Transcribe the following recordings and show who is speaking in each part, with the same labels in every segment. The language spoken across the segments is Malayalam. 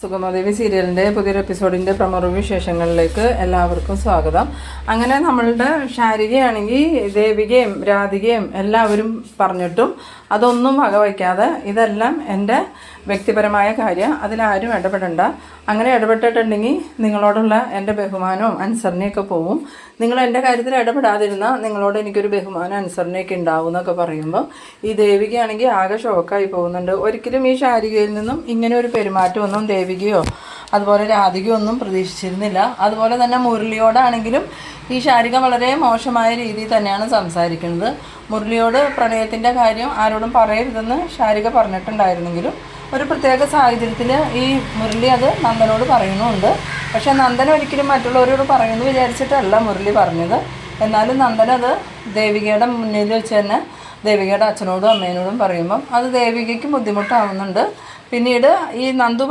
Speaker 1: സുഗമദേവി സീരിയലിൻ്റെ പുതിയൊരു എപ്പിസോഡിൻ്റെ പ്രമോ റിവ്യൂ വിശേഷങ്ങളിലേക്ക് എല്ലാവർക്കും സ്വാഗതം. അങ്ങനെ നമ്മളുടെ ശാരികയാണെങ്കിൽ ദേവികയും രാധികയും എല്ലാവരും പറഞ്ഞിട്ടും അതൊന്നും വകവയ്ക്കാതെ ഇതെല്ലാം എൻ്റെ വ്യക്തിപരമായ കാര്യം, അതിലാരും ഇടപെടണ്ട, അങ്ങനെ ഇടപെട്ടിട്ടുണ്ടെങ്കിൽ നിങ്ങളോടുള്ള എൻ്റെ ബഹുമാനവും അനുസരണയൊക്കെ പോവും, നിങ്ങൾ എൻ്റെ കാര്യത്തിൽ ഇടപെടാതിരുന്നാൽ നിങ്ങളോട് എനിക്കൊരു ബഹുമാനം അനുസരണയൊക്കെ ഉണ്ടാവും എന്നൊക്കെ പറയുമ്പോൾ ഈ ദേവികയാണെങ്കിൽ ആകെ ഷോക്കായി പോകുന്നുണ്ട്. ഒരിക്കലും ഈ ശാരികയിൽ നിന്നും ഇങ്ങനെ ഒരു പെരുമാറ്റമൊന്നും ദേവികയോ അതുപോലെ രാധികയോ ഒന്നും പ്രതീക്ഷിച്ചിരുന്നില്ല. അതുപോലെ തന്നെ മുരളിയോടാണെങ്കിലും ഈ ശാരിക വളരെ മോശമായ രീതിയിൽ തന്നെയാണ് സംസാരിക്കുന്നത്. മുരളിയോട് പ്രണയത്തിൻ്റെ കാര്യം ആരോടും പറയരുതെന്ന് ശാരിക പറഞ്ഞിട്ടുണ്ടായിരുന്നെങ്കിലും ഒരു പ്രത്യേക സാഹചര്യത്തിൽ ഈ മുരളി അത് നന്ദനോട് പറയുന്നുമുണ്ട്. പക്ഷേ നന്ദൻ ഒരിക്കലും മറ്റുള്ളവരോട് പറയുമെന്ന് വിചാരിച്ചിട്ടല്ല മുരളി പറഞ്ഞത്. എന്നാലും നന്ദനത് ദേവികയുടെ മുന്നിൽ വെച്ച് തന്നെ ദേവികയുടെ അച്ഛനോടും അമ്മേനോടും പറയുമ്പം അത് ദേവികയ്ക്ക് ബുദ്ധിമുട്ടാവുന്നുണ്ട്. പിന്നീട് ഈ നന്ദു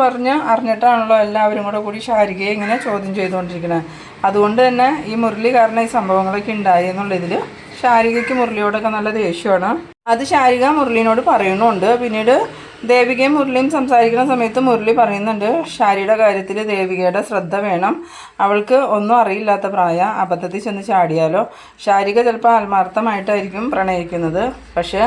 Speaker 1: അറിഞ്ഞിട്ടാണല്ലോ എല്ലാവരും കൂടി ശാരികയെ ഇങ്ങനെ ചോദ്യം ചെയ്തുകൊണ്ടിരിക്കുന്നത്. അതുകൊണ്ട് തന്നെ ഈ മുരളി കാരണം ഈ സംഭവങ്ങളൊക്കെ ഉണ്ടായി എന്നുള്ളതിൽ ശാരികയ്ക്ക് മുരളിയോടൊക്കെ നല്ല ദേഷ്യമാണ്. അത് ശാരിക മുരളീനോട് പറയുന്നുണ്ട്. പിന്നീട് ദേവികയും മുരളിയും സംസാരിക്കുന്ന സമയത്ത് മുരളി പറയുന്നുണ്ട്, ശാരിയുടെ കാര്യത്തിൽ ദേവികയുടെ ശ്രദ്ധ വേണം, അവൾക്ക് ഒന്നും അറിയില്ലാത്ത പ്രായം, അബദ്ധത്തിൽ ചെന്ന് ചാടിയാലോ. ശാരിക ചിലപ്പോൾ ആത്മാർത്ഥമായിട്ടായിരിക്കും പ്രണയിക്കുന്നത്, പക്ഷേ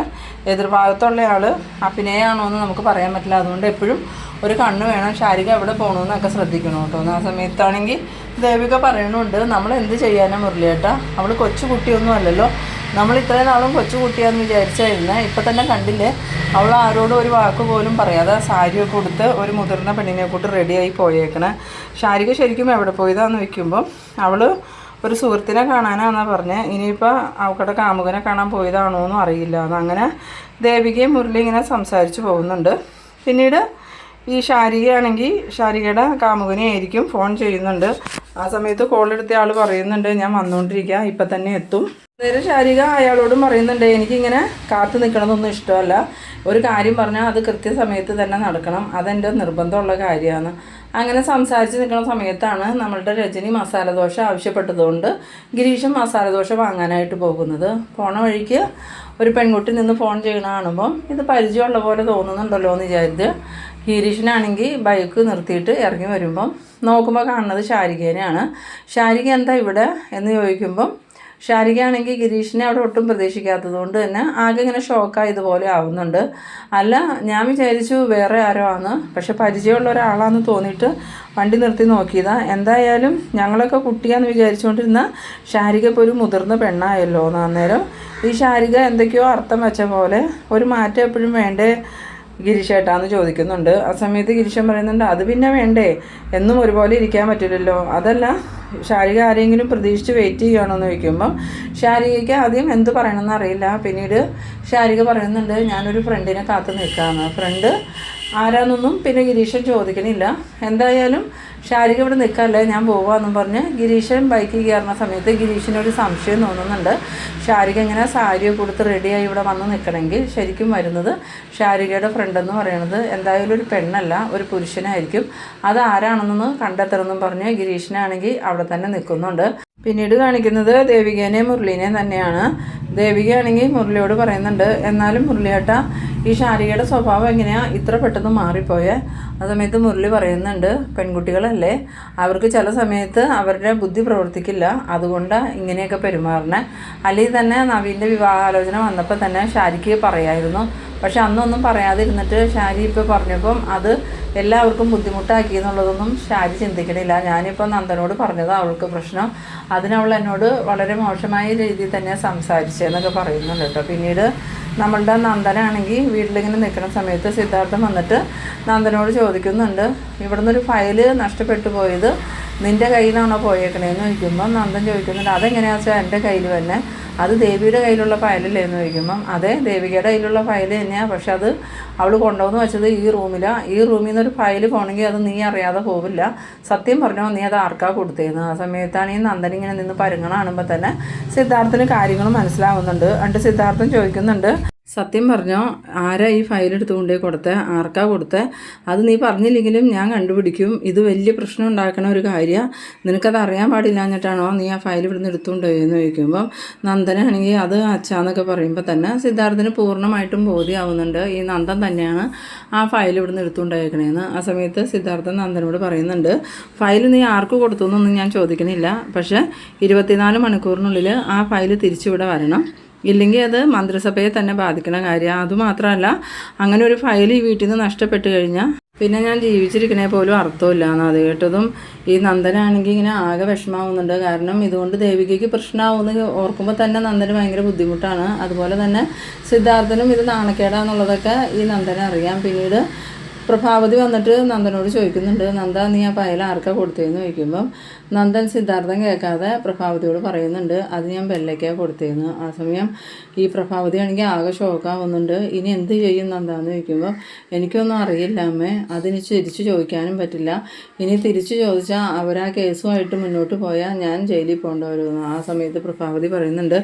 Speaker 1: എതിർഭാഗത്തുള്ള ആൾ അഭിനയമാണോ എന്ന് നമുക്ക് പറയാൻ പറ്റില്ല. അതുകൊണ്ട് എപ്പോഴും ഒരു കണ്ണ് വേണം, ശാരിക എവിടെ പോകണമെന്നൊക്കെ ശ്രദ്ധിക്കണം കേട്ടോ. ആ സമയത്താണെങ്കിൽ ദേവിക പറയണുണ്ട്, നമ്മൾ എന്ത് ചെയ്യാനാണ് മുരളിയേട്ടാ, അവൾ കൊച്ചു കുട്ടിയൊന്നും അല്ലല്ലോ, നമ്മൾ ഇത്രയും നാളും കൊച്ചു കുട്ടിയാന്ന് വിചാരിച്ചായിരുന്നേ, ഇപ്പം തന്നെ കണ്ടില്ലേ അവൾ ആരോടും ഒരു വാക്ക് പോലും പറയാതെ സാരിയൊക്കെ കൊടുത്ത് ഒരു മുതിർന്ന പെണ്ണിനെ കൂട്ട് റെഡിയായി പോയേക്കണേ. ശാരിക ശരിക്കും എവിടെ പോയതാന്ന് വെക്കുമ്പോൾ അവൾ ഒരു സുഹൃത്തിനെ കാണാനാണെന്നാണ് പറഞ്ഞത്. ഇനിയിപ്പോൾ അവക്കടെ കാമുകനെ കാണാൻ പോയതാണോ എന്നും അറിയില്ല. അങ്ങനെ ദേവികയും മുരളി ഇങ്ങനെ സംസാരിച്ച് പോകുന്നുണ്ട്. പിന്നീട് ഈ ശാരികയാണെങ്കിൽ ശാരികയുടെ കാമുകനെ ആയിരിക്കും ഫോൺ ചെയ്യുന്നുണ്ട്. ആ സമയത്ത് കോളെടുത്ത ആൾ പറയുന്നുണ്ട്, ഞാൻ വന്നുകൊണ്ടിരിക്കുക, ഇപ്പം തന്നെ എത്തും. നേരെ ശാരിക അയാളോടും പറയുന്നുണ്ട്, എനിക്കിങ്ങനെ കാത്തു നിൽക്കണമെന്നൊന്നും ഇഷ്ടമല്ല, ഒരു കാര്യം പറഞ്ഞാൽ അത് കൃത്യസമയത്ത് തന്നെ നടക്കണം, അതെൻ്റെ നിർബന്ധമുള്ള കാര്യമാണ്. അങ്ങനെ സംസാരിച്ച് നിൽക്കുന്ന സമയത്താണ് നമ്മളുടെ രജനി മസാലദോശ ആവശ്യപ്പെട്ടതുകൊണ്ട് ഗിരീഷൻ മസാലദോശ വാങ്ങാനായിട്ട് പോകുന്നത്. പോണ വഴിക്ക് ഒരു പെൺകുട്ടി നിന്ന് ഫോൺ ചെയ്യണ കാണുമ്പം ഇത് പരിചയമുള്ള പോലെ തോന്നുന്നുണ്ടല്ലോ എന്ന് വിചാരിച്ച് ഗിരീഷിനാണെങ്കിൽ ബൈക്ക് നിർത്തിയിട്ട് ഇറങ്ങി വരുമ്പം നോക്കുമ്പോൾ കാണുന്നത് ശാരികേനെയാണ്. ശാരിക എന്താ ഇവിടെ എന്ന് ചോദിക്കുമ്പം ശാരികയാണെങ്കിൽ ഗിരീഷിനെ അവിടെ ഒട്ടും പ്രതീക്ഷിക്കാത്തത് കൊണ്ട് തന്നെ ആകെ ഇങ്ങനെ ഷോക്കായതുപോലെ ആവുന്നുണ്ട്. അല്ല, ഞാൻ വിചാരിച്ചു വേറെ ആരോ ആണ്, പക്ഷെ പരിചയമുള്ള ഒരാളാണെന്ന് തോന്നിയിട്ട് വണ്ടി നിർത്തി നോക്കിയതാ. എന്തായാലും ഞങ്ങളൊക്കെ കുട്ടിയാന്ന് വിചാരിച്ചുകൊണ്ടിരുന്ന ശാരിക ഇപ്പോൾ ഒരു മുതിർന്ന പെണ്ണായല്ലോ എന്ന്. അന്നേരം ഈ ശാരിക എന്തൊക്കെയോ അർത്ഥം വെച്ച പോലെ ഒരു മാറ്റം എപ്പോഴും വേണ്ടേ ഗിരീഷേട്ടാന്ന് ചോദിക്കുന്നുണ്ട്. ആ സമയത്ത് ഗിരീഷൻ പറയുന്നുണ്ട്, അത് പിന്നെ വേണ്ടേ, എന്നും ഒരുപോലെ ഇരിക്കാൻ പറ്റില്ലല്ലോ. അതല്ല, ശാരിക ആരെങ്കിലും പ്രതീക്ഷിച്ച് വെയിറ്റ് ചെയ്യുകയാണോ എന്ന് ചോദിക്കുമ്പം ശാരികയ്ക്ക് ആദ്യം എന്ത് പറയണമെന്ന് അറിയില്ല. പിന്നീട് ശാരിക പറയുന്നുണ്ട്, ഞാനൊരു ഫ്രണ്ടിനെ കാത്തു നിൽക്കാമെന്ന്. ഫ്രണ്ട് ആരാന്നൊന്നും പിന്നെ ഗിരീഷൻ ചോദിക്കണില്ല. എന്തായാലും ശാരിക ഇവിടെ നിൽക്കാമല്ലേ, ഞാൻ പോവാമെന്നും പറഞ്ഞ് ഗിരീഷൻ ബൈക്കിൽ കയറുന്ന സമയത്ത് ഗിരീഷിനൊരു സംശയം തോന്നുന്നുണ്ട്. ശാരിക ഇങ്ങനെ സാരിയൊക്കെ കൊടുത്ത് റെഡിയായി ഇവിടെ വന്ന് നിൽക്കണമെങ്കിൽ ശരിക്കും വരുന്നത് ശാരികയുടെ ഫ്രണ്ടെന്ന് പറയുന്നത് എന്തായാലും ഒരു പെണ്ണല്ല, ഒരു പുരുഷനായിരിക്കും. അത് ആരാണെന്നൊന്ന് കണ്ടെത്തണമെന്നും പറഞ്ഞ് ഗിരീഷിനാണെങ്കിൽ അവിടെ തന്നെ നിൽക്കുന്നുണ്ട്. പിന്നീട് കാണിക്കുന്നത് ദേവികേനെയും മുരളീനെയും തന്നെയാണ്. ദേവികയാണെങ്കിൽ മുരളിയോട് പറയുന്നുണ്ട്, എന്നാലും മുരളിയേട്ടാ ഈ ശാരികയുടെ സ്വഭാവം എങ്ങനെയാണ് ഇത്ര പെട്ടെന്ന് മാറിപ്പോയേ. ആ സമയത്ത് മുരളി പറയുന്നുണ്ട്, പെൺകുട്ടികളല്ലേ, അവർക്ക് ചില സമയത്ത് അവരുടെ ബുദ്ധി പ്രവർത്തിക്കില്ല, അതുകൊണ്ടാണ് ഇങ്ങനെയൊക്കെ പെരുമാറണേ. അല്ലെങ്കിൽ തന്നെ നവീൻ്റെ വിവാഹാലോചന വന്നപ്പോൾ തന്നെ ശാരിക്ക് പറയായിരുന്നു, പക്ഷെ അന്നൊന്നും പറയാതിരുന്നിട്ട് ശാരി ഇപ്പോൾ പറഞ്ഞപ്പം അത് എല്ലാവർക്കും ബുദ്ധിമുട്ടാക്കി എന്നുള്ളതൊന്നും ശാരി ചിന്തിക്കണില്ല. ഞാനിപ്പോൾ നന്ദനോട് പറഞ്ഞതാണ് അവൾക്ക് പ്രശ്നം, അതിനവൾ എന്നോട് വളരെ മോശമായ രീതിയിൽ തന്നെ സംസാരിച്ചതെന്നൊക്കെ പറയുന്നുണ്ട് കേട്ടോ. പിന്നീട് നമ്മളുടെ നന്ദനാണെങ്കിൽ വീട്ടിലിങ്ങനെ നിൽക്കുന്ന സമയത്ത് സിദ്ധാർത്ഥൻ വന്നിട്ട് നന്ദനോട് ചോദിക്കുന്നുണ്ട്, ഇവിടെ നിന്നൊരു ഫയല് നഷ്ടപ്പെട്ടു പോയത് നിൻ്റെ കയ്യിൽ നിന്നാണോ പോയേക്കണേന്ന് ചോദിക്കുമ്പം നന്ദൻ ചോദിക്കുന്നുണ്ട്, അതെങ്ങനെയാണെന്ന് വെച്ചാൽ എൻ്റെ കയ്യിൽ തന്നെ, അത് ദേവിയുടെ കയ്യിലുള്ള ഫയലല്ലേ എന്ന് ചോദിക്കുമ്പം അതെ ദേവികയുടെ കയ്യിലുള്ള ഫയൽ തന്നെയാണ്, പക്ഷെ അത് അവൾ കൊണ്ടുവന്ന് വെച്ചത് ഈ റൂമിലാണ്, ഈ റൂമിൽ നിന്നൊരു ഫയൽ പോകണമെങ്കിൽ അത് നീ അറിയാതെ പോവില്ല, സത്യം പറഞ്ഞോ നീ അത് ആർക്കാ കൊടുത്തേന്ന്. ആ സമയത്താണ് ഈ നന്ദൻ ഇങ്ങനെ നിന്ന് പരുങ്ങണ കാണുമ്പോൾ തന്നെ സിദ്ധാർത്ഥന് കാര്യങ്ങൾ മനസ്സിലാവുന്നുണ്ട്. എന്നിട്ട് സിദ്ധാർത്ഥൻ ചോദിക്കുന്നുണ്ട്, സത്യം പറഞ്ഞോ, ആരാ ഈ ഫയൽ എടുത്തുകൊണ്ടേ കൊടുത്തേ, ആർക്കാ കൊടുത്തേ, അത് നീ പറഞ്ഞില്ലെങ്കിലും ഞാൻ കണ്ടുപിടിക്കും. ഇത് വലിയ പ്രശ്നം ഉണ്ടാക്കണ ഒരു കാര്യമാണ്. നിനക്കത് അറിയാൻ പാടില്ലാഞ്ഞിട്ടാണോ നീ ആ ഫയൽ ഇവിടുന്ന് എടുത്തുകൊണ്ടുപോയെന്ന് ചോദിക്കുമ്പം നന്ദനാണെങ്കിൽ അത് അച്ഛാന്നൊക്കെ പറയുമ്പോൾ തന്നെ സിദ്ധാർത്ഥന് പൂർണ്ണമായിട്ടും ബോധ്യമാവുന്നുണ്ട് ഈ നന്ദൻ തന്നെയാണ് ആ ഫയൽ ഇവിടുന്ന് എടുത്തുകൊണ്ടുപോയേക്കണേന്ന്. ആ സമയത്ത് സിദ്ധാർത്ഥൻ നന്ദനോട് പറയുന്നുണ്ട്, ഫയൽ നീ ആർക്ക് കൊടുത്തു എന്നൊന്നും ഞാൻ ചോദിക്കണില്ല, പക്ഷേ 24 മണിക്കൂറിനുള്ളിൽ ആ ഫയൽ തിരിച്ചിവിടെ വരണം. ഇല്ലെങ്കിൽ അത് മന്ത്രിസഭയെ തന്നെ ബാധിക്കണ കാര്യമാണ്. അതുമാത്രമല്ല, അങ്ങനെ ഒരു ഫയൽ ഈ വീട്ടിൽ നിന്ന് നഷ്ടപ്പെട്ട് കഴിഞ്ഞാൽ പിന്നെ ഞാൻ ജീവിച്ചിരിക്കണേ പോലും അർത്ഥമില്ല എന്ന്. അത് കേട്ടതും ഈ നന്ദനാണെങ്കിൽ ഇങ്ങനെ ആകെ വിഷമാവുന്നുണ്ട്. കാരണം ഇതുകൊണ്ട് ദേവികയ്ക്ക് പ്രശ്നമാവുമെന്ന് ഓർക്കുമ്പോൾ തന്നെ നന്ദന് ഭയങ്കര ബുദ്ധിമുട്ടാണ്. അതുപോലെ തന്നെ സിദ്ധാർത്ഥനും ഇത് നാണക്കേടാന്നുള്ളതൊക്കെ ഈ നന്ദനെ അറിയാം. പിന്നീട് പ്രഭാവതി വന്നിട്ട് നന്ദനോട് ചോദിക്കുന്നുണ്ട്, നന്ദ നീ ആ ഫയൽ ആർക്കാ കൊടുത്തതെന്ന് ചോദിക്കുമ്പം നന്ദൻ സിദ്ധാർത്ഥൻ കേൾക്കാതെ പ്രഭാവതിയോട് പറയുന്നുണ്ട്, അത് ഞാൻ ബെല്ലയ്ക്കാണ് കൊടുത്തതെന്ന്. ആ സമയം ഈ പ്രഭാവതി ആണെങ്കിൽ ആകെ ഷോക്കാവുന്നുണ്ട്. ഇനി എന്ത് ചെയ്യും നന്ദാന്ന് ചോദിക്കുമ്പോൾ എനിക്കൊന്നും അറിയില്ല അമ്മേ, അതിന് തിരിച്ചു ചോദിക്കാനും പറ്റില്ല. ഇനി തിരിച്ചു ചോദിച്ചാൽ അവരാ കേസുമായിട്ട് മുന്നോട്ട് പോയാൽ ഞാൻ ജയിലിൽ പോകേണ്ടി വരുമെന്ന്. ആ സമയത്ത് പ്രഭാവതി പറയുന്നുണ്ട്,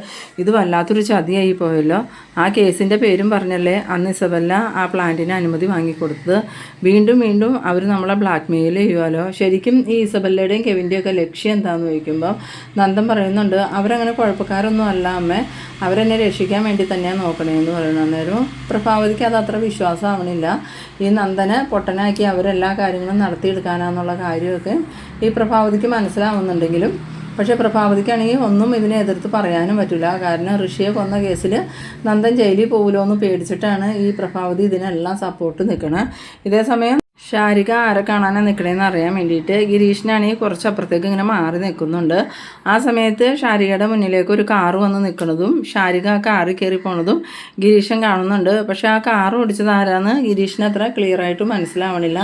Speaker 1: ഇത് വല്ലാത്തൊരു ചതിയായി പോയല്ലോ. ആ കേസിൻ്റെ പേരും പറഞ്ഞല്ലേ അന്ന് ഇസബല്ല ആ പ്ലാന്റിന് അനുമതി വാങ്ങിക്കൊടുത്തത്. വീണ്ടും വീണ്ടും അവർ നമ്മളെ ബ്ലാക്ക് മെയിൽ ചെയ്യുമല്ലോ. ശരിക്കും ഈ ഇസബല്ലയുടെയും കെവിൻ്റെയൊക്കെ ലക്ഷ്യം എന്താണെന്ന് ചോദിക്കുമ്പോൾ നന്ദൻ പറയുന്നുണ്ട്, അവരങ്ങനെ കുഴപ്പക്കാരൊന്നും അല്ല അമ്മേ, അവരെന്നെ രക്ഷിക്കാൻ വേണ്ടി തന്നെയാണ് നോക്കണേന്ന് പറയുന്നത്. അന്നേരം പ്രഭാവതിക്ക് അത് അത്ര വിശ്വാസമാവണില്ല. ഈ നന്ദനെ പൊട്ടനാക്കി അവരെല്ലാ കാര്യങ്ങളും നടത്തിയെടുക്കാനാന്നുള്ള കാര്യമൊക്കെ ഈ പ്രഭാവതിക്ക് മനസ്സിലാവുന്നുണ്ടെങ്കിലും പക്ഷേ പ്രഭാവതിക്കാണെങ്കിൽ ഒന്നും ഇതിനെ എതിർത്ത് പറയാനും പറ്റില്ല. കാരണം ഋഷിയെ കൊന്ന കേസിൽ നന്ദൻ ജയിലിൽ പോകില്ലോ എന്ന് പേടിച്ചിട്ടാണ് ഈ പ്രഭാവതി ഇതിനെല്ലാം സപ്പോർട്ട് നിൽക്കണത്. ഇതേസമയം ഷാരിക ആരെ കാണാനാണ് നിൽക്കണേന്ന് അറിയാൻ വേണ്ടിയിട്ട് ഗിരീഷിനാണെങ്കിൽ കുറച്ച് അപ്പുറത്തേക്ക് ഇങ്ങനെ മാറി നിൽക്കുന്നുണ്ട്. ആ സമയത്ത് ഷാരികയുടെ മുന്നിലേക്ക് ഒരു കാറ് വന്ന് നിൽക്കുന്നതും ഷാരിക ആ കാറിൽ കയറി പോണതും ഗിരീഷൻ കാണുന്നുണ്ട്. പക്ഷേ ആ കാറ് ഓടിച്ചത് ആരാന്ന് ഗിരീഷിന് അത്ര ക്ലിയർ ആയിട്ട് മനസ്സിലാവണില്ല.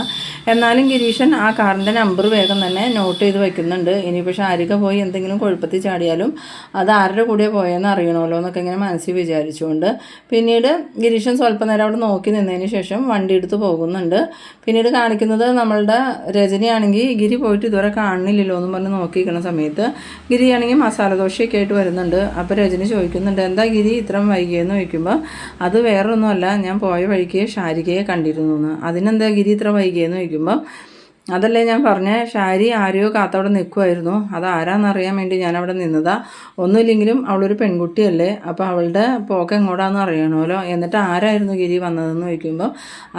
Speaker 1: എന്നാലും ഗിരീഷൻ ആ കാറിൻ്റെ നമ്പർ വേഗം തന്നെ നോട്ട് ചെയ്ത് വയ്ക്കുന്നുണ്ട്. ഇനിയിപ്പോൾ ഷാരിക പോയി എന്തെങ്കിലും കുഴപ്പത്തിൽ ചാടിയാലും അത് ആരുടെ കൂടെ പോയെന്ന് അറിയണമല്ലോ എന്നൊക്കെ ഇങ്ങനെ മനസ്സിൽ വിചാരിച്ചുകൊണ്ട് പിന്നീട് ഗിരീഷൻ സ്വല്പം നേരം അവിടെ നോക്കി നിന്നതിന് ശേഷം വണ്ടി എടുത്ത് പോകുന്നുണ്ട്. പിന്നീട് കാണിക്കുന്നത് നമ്മളുടെ രജനിയാണെങ്കിൽ ഗിരി പോയിട്ട് ഇതുവരെ കാണുന്നില്ലല്ലോ എന്നും പറഞ്ഞ് നോക്കിയിരിക്കുന്ന സമയത്ത് ഗിരിയാണെങ്കിൽ മസാല ദോശയൊക്കെ ആയിട്ട് വരുന്നുണ്ട്. അപ്പോൾ രജനി ചോദിക്കുന്നുണ്ട്, എന്താ ഗിരി ഇത്രയും വൈകിയെന്ന് ചോദിക്കുമ്പോൾ അത് വേറൊന്നുമല്ല, ഞാൻ പോയ വഴിക്ക് ഷാരികയെ കണ്ടിരുന്നു എന്ന്. അതിനെന്താ ഗിരി ഇത്ര വൈകിയെന്ന് ചോദിക്കുമ്പോൾ അതല്ലേ ഞാൻ പറഞ്ഞ ഷാരി ആരെയോ കാത്തവിടെ നിൽക്കുമായിരുന്നു, അത് ആരാന്നറിയാൻ വേണ്ടി ഞാനവിടെ നിന്നതാ. ഒന്നുമില്ലെങ്കിലും അവളൊരു പെൺകുട്ടിയല്ലേ, അപ്പോൾ അവളുടെ പോക്ക് എങ്ങോട്ടാന്ന് അറിയണമല്ലോ. എന്നിട്ട് ആരായിരുന്നു ഗിരി വന്നതെന്ന് ചോദിക്കുമ്പോൾ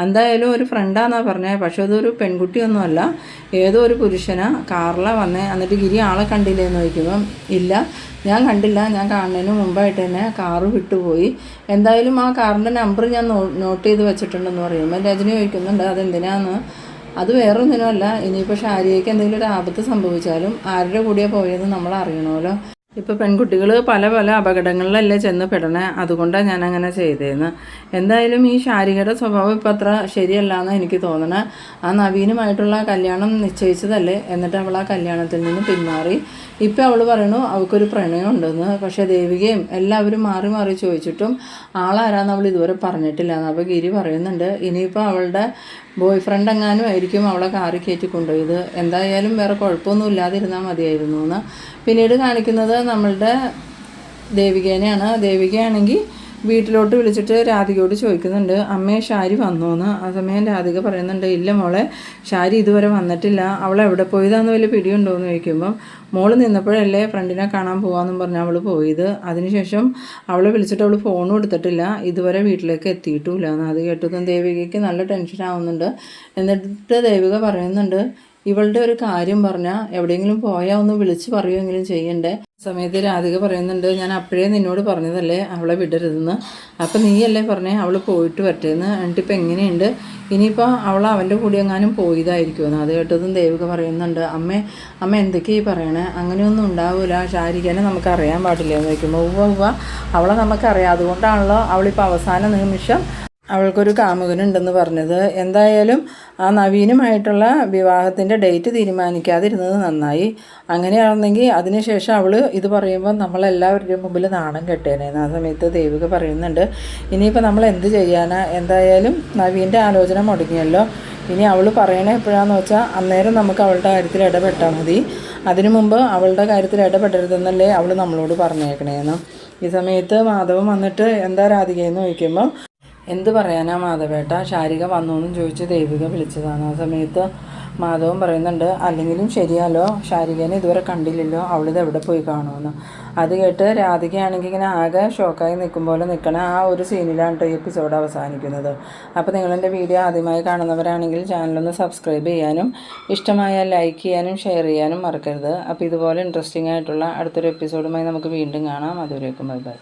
Speaker 1: എന്തായാലും ഒരു ഫ്രണ്ടാന്നാണ് പറഞ്ഞത്, പക്ഷെ അതൊരു പെൺകുട്ടിയൊന്നുമല്ല, ഏതോ ഒരു പുരുഷനാ കാറിലാണ് വന്നേ. എന്നിട്ട് ഗിരി ആളെ കണ്ടില്ലേ എന്ന് ചോദിക്കുമ്പം ഇല്ല ഞാൻ കണ്ടില്ല, ഞാൻ കാണുന്നതിന് മുമ്പായിട്ട് തന്നെ കാറ് വിട്ടുപോയി. എന്തായാലും ആ കാറിൻ്റെ നമ്പർ ഞാൻ നോട്ട് ചെയ്ത് വെച്ചിട്ടുണ്ടെന്ന് പറയുമ്പോൾ രജനി ചോദിക്കുന്നുണ്ട് അതെന്തിനാന്ന്. അത് വേറൊന്നിനുമല്ല, ഇനിയിപ്പോൾ ഷാരിയയ്ക്ക് എന്തെങ്കിലും ഒരു ആപത്ത് സംഭവിച്ചാലും ആരുടെ കൂടിയാണ് പോയതെന്ന് നമ്മൾ അറിയണമല്ലോ. ഇപ്പോൾ പെൺകുട്ടികൾ പല പല അപകടങ്ങളിലല്ലേ ചെന്ന് പെടണേ, അതുകൊണ്ടാണ് ഞാൻ അങ്ങനെ ചെയ്തതെന്ന്. എന്തായാലും ഈ ഷാരികയുടെ സ്വഭാവം ഇപ്പം അത്ര ശരിയല്ല എന്ന് എനിക്ക് തോന്നണേ. ആ നവീനുമായിട്ടുള്ള കല്യാണം നിശ്ചയിച്ചതല്ലേ, എന്നിട്ട് അവൾ ആ കല്യാണത്തിൽ നിന്ന് പിന്മാറി. ഇപ്പം അവൾ പറയണു അവൾക്കൊരു പ്രണയം ഉണ്ടെന്ന്. പക്ഷേ ദേവികയും എല്ലാവരും മാറി മാറി ചോദിച്ചിട്ടും ആളാരാന്ന് അവൾ ഇതുവരെ പറഞ്ഞിട്ടില്ല എന്ന്. അപ്പോൾ ഗിരി പറയുന്നുണ്ട് ഇനിയിപ്പോൾ അവളുടെ ബോയ് ഫ്രണ്ട് എങ്ങാനും ആയിരിക്കും അവളെ കാറി കയറ്റി കൊണ്ടുപോയത്. എന്തായാലും വേറെ കുഴപ്പമൊന്നും ഇല്ലാതിരുന്നാൽ മതിയായിരുന്നു എന്ന്. പിന്നീട് കാണിക്കുന്നത് നമ്മളുടെ ദേവികേനെയാണ്. ദേവികയാണെങ്കിൽ വീട്ടിലോട്ട് വിളിച്ചിട്ട് രാധികയോട് ചോദിക്കുന്നുണ്ട്, അമ്മയെ ഷാരി വന്നോന്ന്. ആ സമയം രാധിക പറയുന്നുണ്ട്, ഇല്ല മോളെ, ഷാരി ഇതുവരെ വന്നിട്ടില്ല, അവൾ എവിടെ പോയതാന്ന് വലിയ പിടിയുണ്ടോ എന്ന് ചോദിക്കുമ്പം മോള് നിന്നപ്പോഴല്ലേ ഫ്രണ്ടിനെ കാണാൻ പോകാമെന്നും പറഞ്ഞാൽ അവൾ പോയത്. അതിനുശേഷം അവളെ വിളിച്ചിട്ട് അവൾ ഫോണും എടുത്തിട്ടില്ല, ഇതുവരെ വീട്ടിലേക്ക് എത്തിയിട്ടുമില്ല എന്ന്. അത് കേട്ടതും ദേവികയ്ക്ക് നല്ല ടെൻഷൻ ആവുന്നുണ്ട്. എന്നിട്ട് ദേവിക പറയുന്നുണ്ട്, ഇവളുടെ ഒരു കാര്യം പറഞ്ഞാൽ എവിടെയെങ്കിലും പോയാൽ ഒന്ന് വിളിച്ച് പറയുമെങ്കിലും ചെയ്യണ്ടേ. സമയത്ത് രാധിക പറയുന്നുണ്ട്, ഞാൻ അപ്പോഴേ നിന്നോട് പറഞ്ഞതല്ലേ അവളെ വിടരുതെന്ന്, അപ്പം നീയല്ലേ പറഞ്ഞേ അവൾ പോയിട്ട് വരട്ടേന്ന്. എന്നിട്ടിപ്പോൾ എങ്ങനെയുണ്ട്, ഇനിയിപ്പോൾ അവൾ അവൻ്റെ കൂടെ എങ്ങാനും പോയതായിരിക്കുമെന്ന്. അത് കേട്ടതും ദേവിക പറയുന്നുണ്ട്, അമ്മ എന്തൊക്കെയായി പറയണേ, അങ്ങനെയൊന്നും ഉണ്ടാവില്ല, ഷാരികനെ നമുക്ക് അറിയാൻ പാടില്ല എന്ന് ചോദിക്കുമ്പോൾ ഉവ്വ അവളെ നമുക്കറിയാം, അതുകൊണ്ടാണല്ലോ അവളിപ്പോൾ അവസാന നിമിഷം അവൾക്കൊരു കാമുകനുണ്ടെന്ന് പറഞ്ഞത്. എന്തായാലും ആ നവീനുമായിട്ടുള്ള വിവാഹത്തിൻ്റെ ഡേറ്റ് തീരുമാനിക്കാതിരുന്നത് നന്നായി. അങ്ങനെയാണെന്നെങ്കിൽ അതിനുശേഷം അവൾ ഇത് പറയുമ്പോൾ നമ്മളെല്ലാവരുടെയും മുമ്പിൽ നാണം കെട്ടേനേന്ന്. ആ സമയത്ത് ദേവിക പറയുന്നുണ്ട്, ഇനിയിപ്പോൾ നമ്മൾ എന്ത് ചെയ്യാനാ, എന്തായാലും നവീൻ്റെ ആലോചന മുടങ്ങിയല്ലോ, ഇനി അവൾ പറയണേ എപ്പോഴാന്ന് വെച്ചാൽ അന്നേരം നമുക്ക് അവളുടെ കാര്യത്തിൽ ഇടപെട്ടാൽ മതി, അതിനു മുമ്പ് അവളുടെ കാര്യത്തിൽ ഇടപെടരുതെന്നല്ലേ അവൾ നമ്മളോട് പറഞ്ഞേക്കണേന്ന്. ഈ സമയത്ത് മാധവൻ വന്നിട്ട് എന്താ രാധികയെന്ന് ചോദിക്കുമ്പം എന്ത് പറയാനാ മാധവേട്ട, ശാരിക വന്നു എന്നും ചോദിച്ച് ദേവിക വിളിച്ചതാണ്. ആ സമയത്ത് മാധവൻ പറയുന്നുണ്ട്, അല്ലെങ്കിലും ശരിയാലോ, ശാരികേനെ ഇതുവരെ കണ്ടില്ലല്ലോ, അവളിത് എവിടെ പോയി കാണുമെന്ന്. അത് കേട്ട് രാധികയാണെങ്കിൽ ഇങ്ങനെ ആകെ ഷോക്കായി നിൽക്കും പോലെ നിൽക്കണ ആ ഒരു സീനിലാണ് കേട്ടോ ഈ എപ്പിസോഡ് അവസാനിക്കുന്നത്. അപ്പോൾ നിങ്ങളെൻ്റെ വീഡിയോ ആദ്യമായി കാണുന്നവരാണെങ്കിൽ ചാനലൊന്ന് സബ്സ്ക്രൈബ് ചെയ്യാനും ഇഷ്ടമായാൽ ലൈക്ക് ചെയ്യാനും ഷെയർ ചെയ്യാനും മറക്കരുത്. അപ്പോൾ ഇതുപോലെ ഇൻട്രസ്റ്റിംഗ് ആയിട്ടുള്ള അടുത്തൊരു എപ്പിസോഡുമായി നമുക്ക് വീണ്ടും കാണാം. അതുവരേക്കും ബൈ ബൈ.